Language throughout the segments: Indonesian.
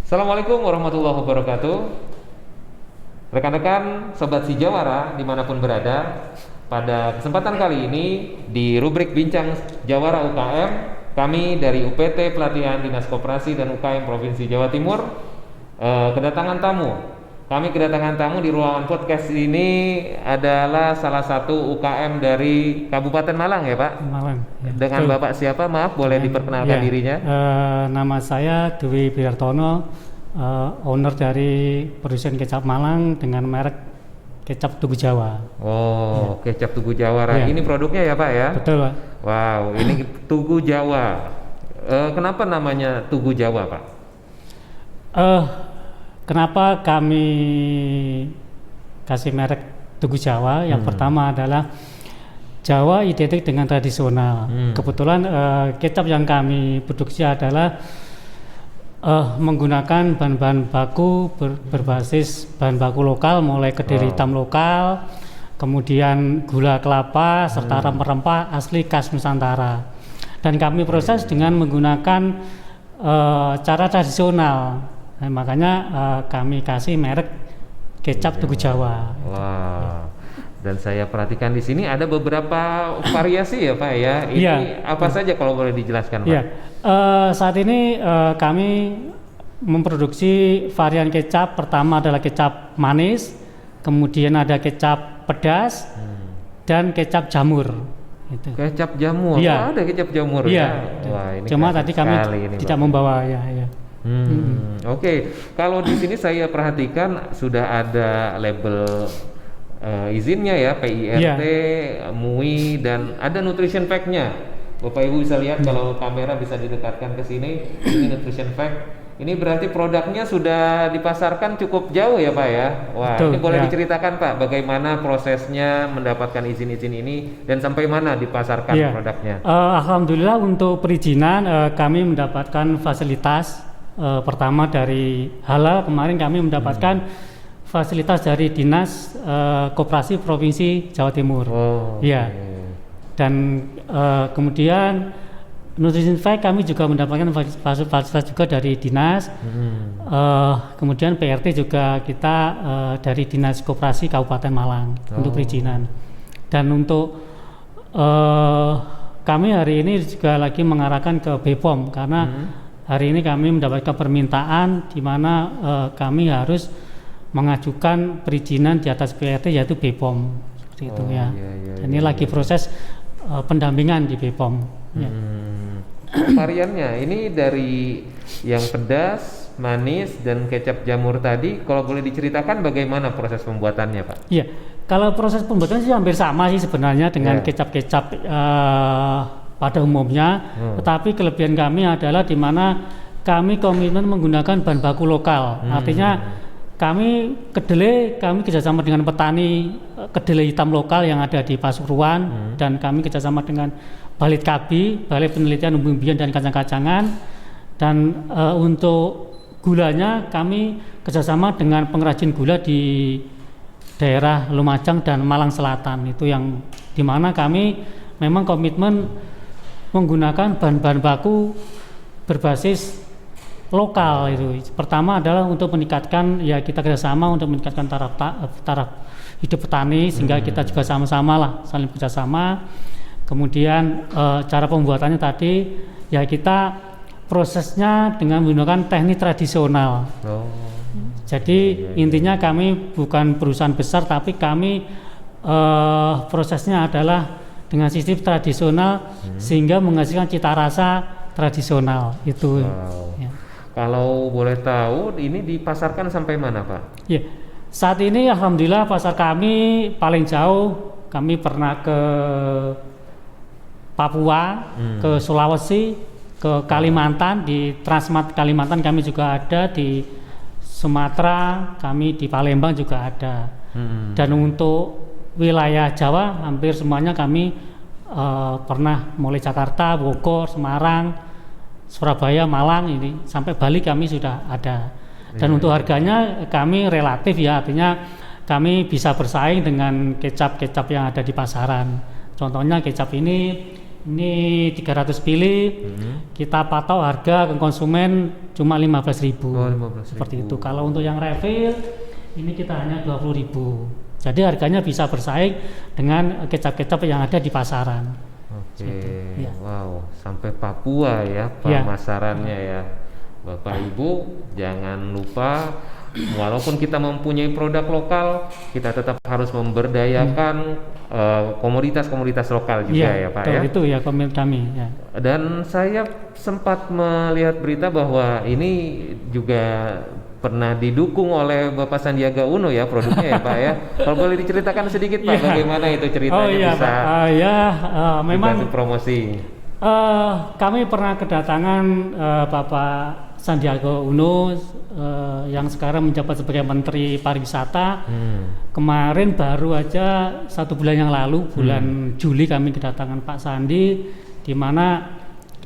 Assalamualaikum warahmatullahi wabarakatuh. Rekan-rekan Sobat Sijawara dimanapun berada, pada kesempatan kali ini di rubrik Bincang Jawara UKM, kami dari UPT Pelatihan Dinas Koperasi dan UKM Provinsi Jawa Timur kedatangan tamu. Kami kedatangan tamu di ruangan podcast ini adalah salah satu UKM dari Kabupaten Malang ya Pak? Malang. Ya, dengan betul. Bapak siapa? Maaf, boleh diperkenalkan dirinya? Nama saya Dwi Biartono, owner dari produsen kecap Malang dengan merek kecap Tugu Jawa. Oh, kecap Tugu Jawa. Ya. Ini produknya ya Pak ya? Betul Pak. Wow, ini Tugu Jawa. Kenapa namanya Tugu Jawa Pak? Kenapa kami kasih merek Tugu Jawa? Yang pertama adalah Jawa identik dengan tradisional. Kebetulan kecap yang kami produksi adalah menggunakan bahan-bahan baku berbasis bahan baku lokal, mulai kediri hitam lokal, kemudian gula kelapa serta rempah-rempah asli khas Nusantara. Dan kami proses dengan menggunakan cara tradisional. Nah, makanya kami kasih merek kecap Tugu Jawa. Wah. Dan saya perhatikan di sini ada beberapa variasi ya Pak ya. Ini apa saja kalau boleh dijelaskan Pak? Iya. Saat ini kami memproduksi varian kecap. Pertama adalah kecap manis, kemudian ada kecap pedas, dan kecap jamur. Itu. Kecap jamur. Iya. Oh, ada kecap jamur ya. Wah, ini cuma tadi kami tidak membawa ya. Oke. Kalau di sini saya perhatikan sudah ada label izinnya ya, PIRT, MUI, dan ada nutrition fact-nya. Bapak Ibu bisa lihat kalau kamera bisa didekatkan ke sini. Ini nutrition fact. Ini berarti produknya sudah dipasarkan cukup jauh ya Pak ya. Wah, betul, ini boleh diceritakan Pak bagaimana prosesnya mendapatkan izin-izin ini dan sampai mana dipasarkan produknya? Alhamdulillah untuk perizinan kami mendapatkan fasilitas. Pertama dari Halal, kemarin kami mendapatkan fasilitas dari Dinas Koperasi Provinsi Jawa Timur. Iya. Dan kemudian Nutrition Fact kami juga mendapatkan fasilitas juga dari Dinas. Kemudian PRT juga kita dari Dinas Koperasi Kabupaten Malang untuk perizinan. Dan untuk kami hari ini juga lagi mengarahkan ke BPOM karena hari ini kami mendapatkan permintaan di mana kami harus mengajukan perizinan di atas PRT yaitu BPOM seperti itu ya. Ini lagi proses pendampingan di BPOM. Variannya ini dari yang pedas, manis, dan kecap jamur tadi, kalau boleh diceritakan bagaimana proses pembuatannya Pak? Iya, kalau proses pembuatannya sih hampir sama sih sebenarnya dengan kecap-kecap pada umumnya, tetapi kelebihan kami adalah di mana kami komitmen menggunakan bahan baku lokal. Artinya kami kerjasama dengan petani kedelai hitam lokal yang ada di Pasuruan, dan kami kerjasama dengan Balit Kabi, Balai Penelitian Umbi-umbian dan Kacang-kacangan, dan untuk gulanya kami kerjasama dengan pengrajin gula di daerah Lumajang dan Malang Selatan. Itu yang dimana kami memang komitmen menggunakan bahan-bahan baku berbasis lokal itu. Pertama adalah untuk meningkatkan kita kerjasama untuk meningkatkan taraf hidup petani sehingga kita juga sama-sama lah saling bekerjasama. Kemudian cara pembuatannya tadi kita prosesnya dengan menggunakan teknik tradisional. Jadi intinya kami bukan perusahaan besar tapi kami prosesnya adalah dengan sistem tradisional sehingga menghasilkan cita rasa tradisional itu. Kalau boleh tahu ini dipasarkan sampai mana Pak? Ya, saat ini alhamdulillah pasar kami paling jauh. Kami pernah ke Papua, ke Sulawesi, ke Kalimantan, di Transmart Kalimantan kami juga ada, di Sumatera kami di Palembang juga ada. Dan untuk wilayah Jawa hampir semuanya kami pernah, mulai Jakarta, Bogor, Semarang, Surabaya, Malang, ini sampai Bali kami sudah ada. Dan untuk harganya kami relatif artinya kami bisa bersaing dengan kecap-kecap yang ada di pasaran. Contohnya kecap ini ini 300 mili, kita patok harga ke konsumen cuma 15.000. Oh, 15.000. Seperti itu. Kalau untuk yang refill ini kita hanya 20.000. Jadi harganya bisa bersaing dengan kecap-kecap yang ada di pasaran. Oke, Ya. wow, sampai Papua ya pemasarannya ya. Bapak Ibu jangan lupa, walaupun kita mempunyai produk lokal, kita tetap harus memberdayakan komoditas-komoditas lokal juga ya Pak ya. Itu ya komitmen kami ya. Dan saya sempat melihat berita bahwa ini juga pernah didukung oleh Bapak Sandiaga Uno ya produknya ya Pak ya. Kalau boleh diceritakan sedikit Pak, bagaimana itu ceritanya bisa Pak. Memang promosi. Kami pernah kedatangan Bapak Sandiaga Uno yang sekarang menjabat sebagai Menteri Pariwisata. Kemarin baru aja 1 bulan yang lalu, bulan Juli kami kedatangan Pak Sandi, di mana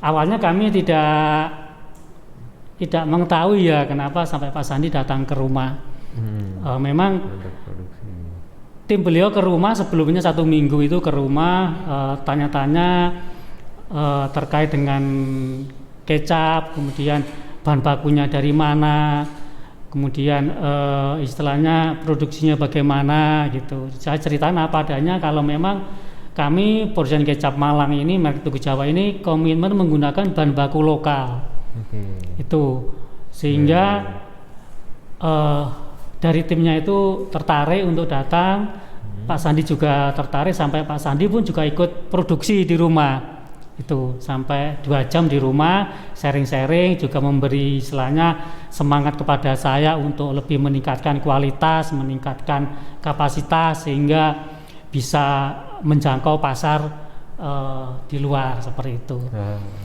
awalnya kami tidak mengetahui ya kenapa sampai Pak Sandi datang ke rumah. Memang tim beliau ke rumah sebelumnya 1 minggu itu ke rumah tanya-tanya terkait dengan kecap, kemudian bahan bakunya dari mana, kemudian istilahnya produksinya bagaimana gitu. Saya ceritakan apa adanya kalau memang kami produsen kecap Malang ini, merek Tugu Jawa ini komitmen menggunakan bahan baku lokal. Itu sehingga dari timnya itu tertarik untuk datang. Pak Sandi juga tertarik, sampai Pak Sandi pun juga ikut produksi di rumah. Itu sampai 2 jam di rumah sharing-sharing, juga memberi istilahnya semangat kepada saya untuk lebih meningkatkan kualitas, meningkatkan kapasitas sehingga bisa menjangkau pasar di luar seperti itu.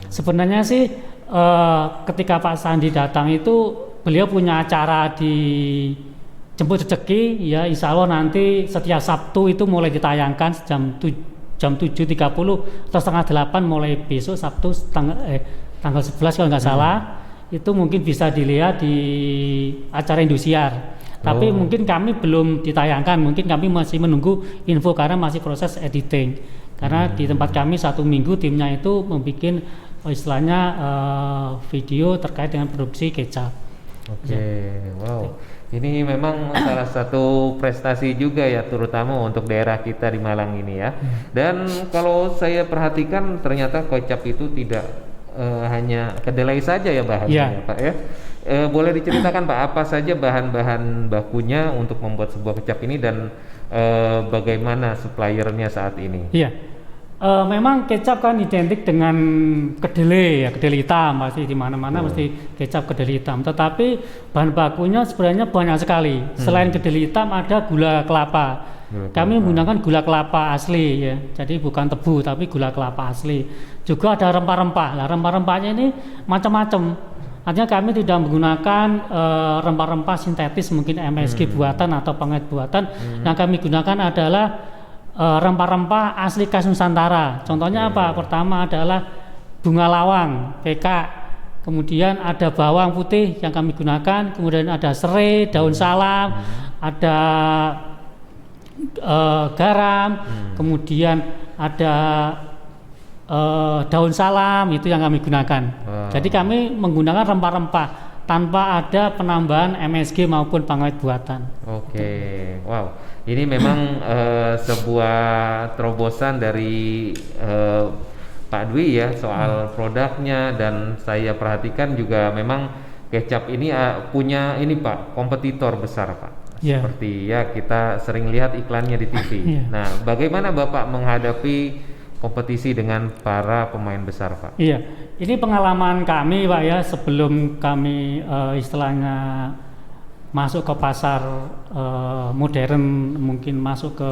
Sebenarnya sih ketika Pak Sandi datang itu beliau punya acara di Jemput Rezeki ya, insya Allah nanti setiap Sabtu itu mulai ditayangkan jam 7.30 atau setengah 8 mulai besok Sabtu tanggal 11 kalau nggak salah. Itu mungkin bisa dilihat di acara Indosiar. Tapi mungkin kami belum ditayangkan, mungkin kami masih menunggu info karena masih proses editing. Karena di tempat kami 1 minggu timnya itu membuat istilahnya video terkait dengan produksi kecap. Wow. Ini memang salah satu prestasi juga ya, terutama untuk daerah kita di Malang ini ya. Dan kalau saya perhatikan ternyata kecap itu tidak hanya kedelai saja ya bahannya Pak ya. Boleh diceritakan Pak apa saja bahan-bahan bakunya untuk membuat sebuah kecap ini dan bagaimana suppliernya saat ini? Iya. Memang kecap kan identik dengan kedelai ya, kedelai hitam pasti di mana-mana mesti kecap kedelai hitam. Tetapi bahan bakunya sebenarnya banyak sekali. Selain kedelai hitam ada gula kelapa. Kami menggunakan gula kelapa asli ya. Jadi bukan tebu tapi gula kelapa asli. Juga ada rempah-rempah. Nah, rempah-rempahnya ini macam-macam. Artinya kami tidak menggunakan rempah-rempah sintetis mungkin MSG buatan atau pengawet buatan. Yang kami gunakan adalah rempah-rempah asli khas Nusantara. Contohnya apa? Pertama adalah bunga lawang, PK. Kemudian ada bawang putih yang kami gunakan. Kemudian ada serai, daun salam, ada garam. Kemudian ada daun salam, itu yang kami gunakan. Jadi kami menggunakan rempah-rempah tanpa ada penambahan MSG maupun pengawet buatan. Wow. Ini memang sebuah terobosan dari Pak Dwi ya soal produknya, dan saya perhatikan juga memang kecap ini punya ini Pak kompetitor besar Pak. Seperti ya kita sering lihat iklannya di TV. Nah, bagaimana Bapak menghadapi kompetisi dengan para pemain besar Pak? Iya, ini pengalaman kami Pak ya sebelum kami istilahnya masuk ke pasar modern, mungkin masuk ke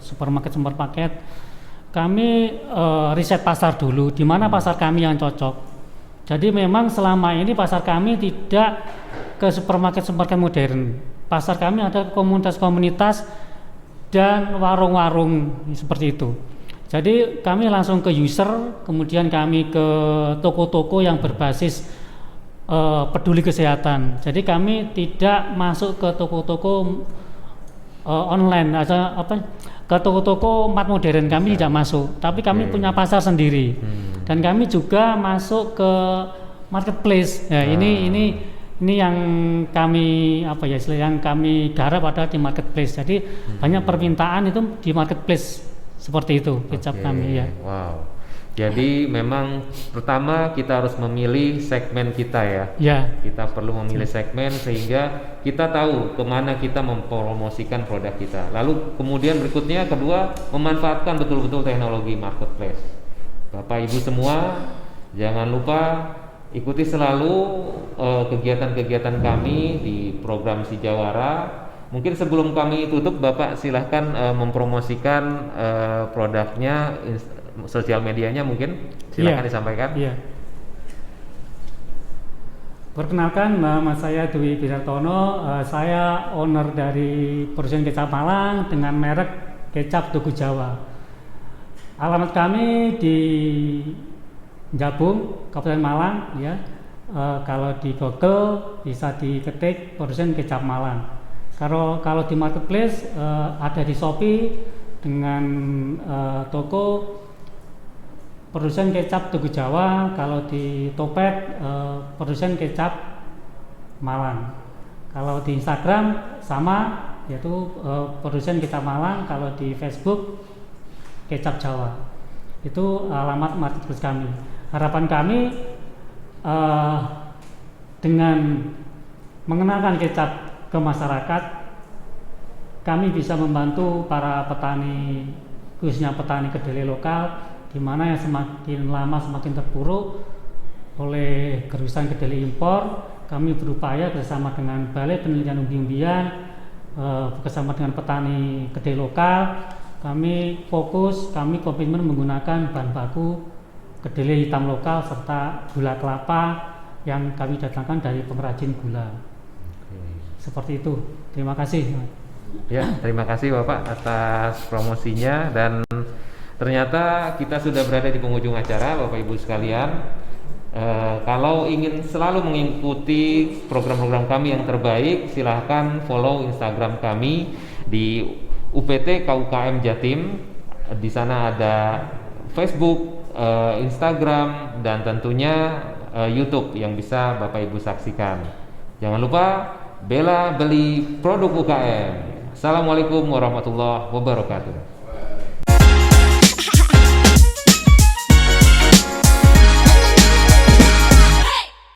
supermarket, kami riset pasar dulu, di mana pasar kami yang cocok. Jadi memang selama ini pasar kami tidak ke supermarket modern. Pasar kami ada komunitas-komunitas dan warung-warung seperti itu. Jadi kami langsung ke user, kemudian kami ke toko-toko yang berbasis peduli kesehatan. Jadi kami tidak masuk ke toko-toko online. ke toko-toko mat modern kami tidak masuk, tapi kami punya pasar sendiri. Dan kami juga masuk ke marketplace. Ya, ini yang kami yang kami garap adalah di marketplace. Jadi banyak permintaan itu di marketplace seperti itu kecap kami ya. Wow. Jadi memang pertama kita harus memilih segmen kita ya. Ya. Kita perlu memilih segmen sehingga kita tahu kemana kita mempromosikan produk kita. Lalu kemudian berikutnya kedua, memanfaatkan betul-betul teknologi marketplace. Bapak Ibu semua jangan lupa ikuti selalu kegiatan-kegiatan kami di program Si Jawara. Mungkin sebelum kami tutup, Bapak silahkan mempromosikan produknya, sosial medianya mungkin silahkan disampaikan. Iya. Perkenalkan, nama saya Dwi Birartono, saya owner dari perusahaan kecap Malang dengan merek kecap Tugu Jawa. Alamat kami di Jabung, Kabupaten Malang ya. Kalau di Google bisa diketik perusahaan kecap Malang. Kalau di marketplace ada di Shopee dengan toko produsen kecap Tugu Jawa. Kalau di Topet produsen kecap Malang. Kalau di Instagram sama, yaitu produsen kecap Malang. Kalau di Facebook kecap Jawa. Itu alamat marketplace kami. Harapan kami dengan mengenalkan kecap ke masyarakat, kami bisa membantu para petani, khususnya petani kedelai lokal, di mana yang semakin lama semakin terpuruk oleh gerusan kedelai impor. Kami berupaya bersama dengan Balai Penelitian Umbi-umbian, bersama dengan petani kedelai lokal, kami komitmen menggunakan bahan baku kedelai hitam lokal serta gula kelapa yang kami datangkan dari pengrajin gula. Seperti itu. Terima kasih. Ya, terima kasih Bapak atas promosinya, dan ternyata kita sudah berada di penghujung acara, Bapak Ibu sekalian. Kalau ingin selalu mengikuti program-program kami yang terbaik, silahkan follow Instagram kami di UPT KUKM Jatim. Di sana ada Facebook, Instagram, dan tentunya YouTube yang bisa Bapak Ibu saksikan. Jangan lupa bela beli produk UKM. Assalamualaikum warahmatullahi wabarakatuh.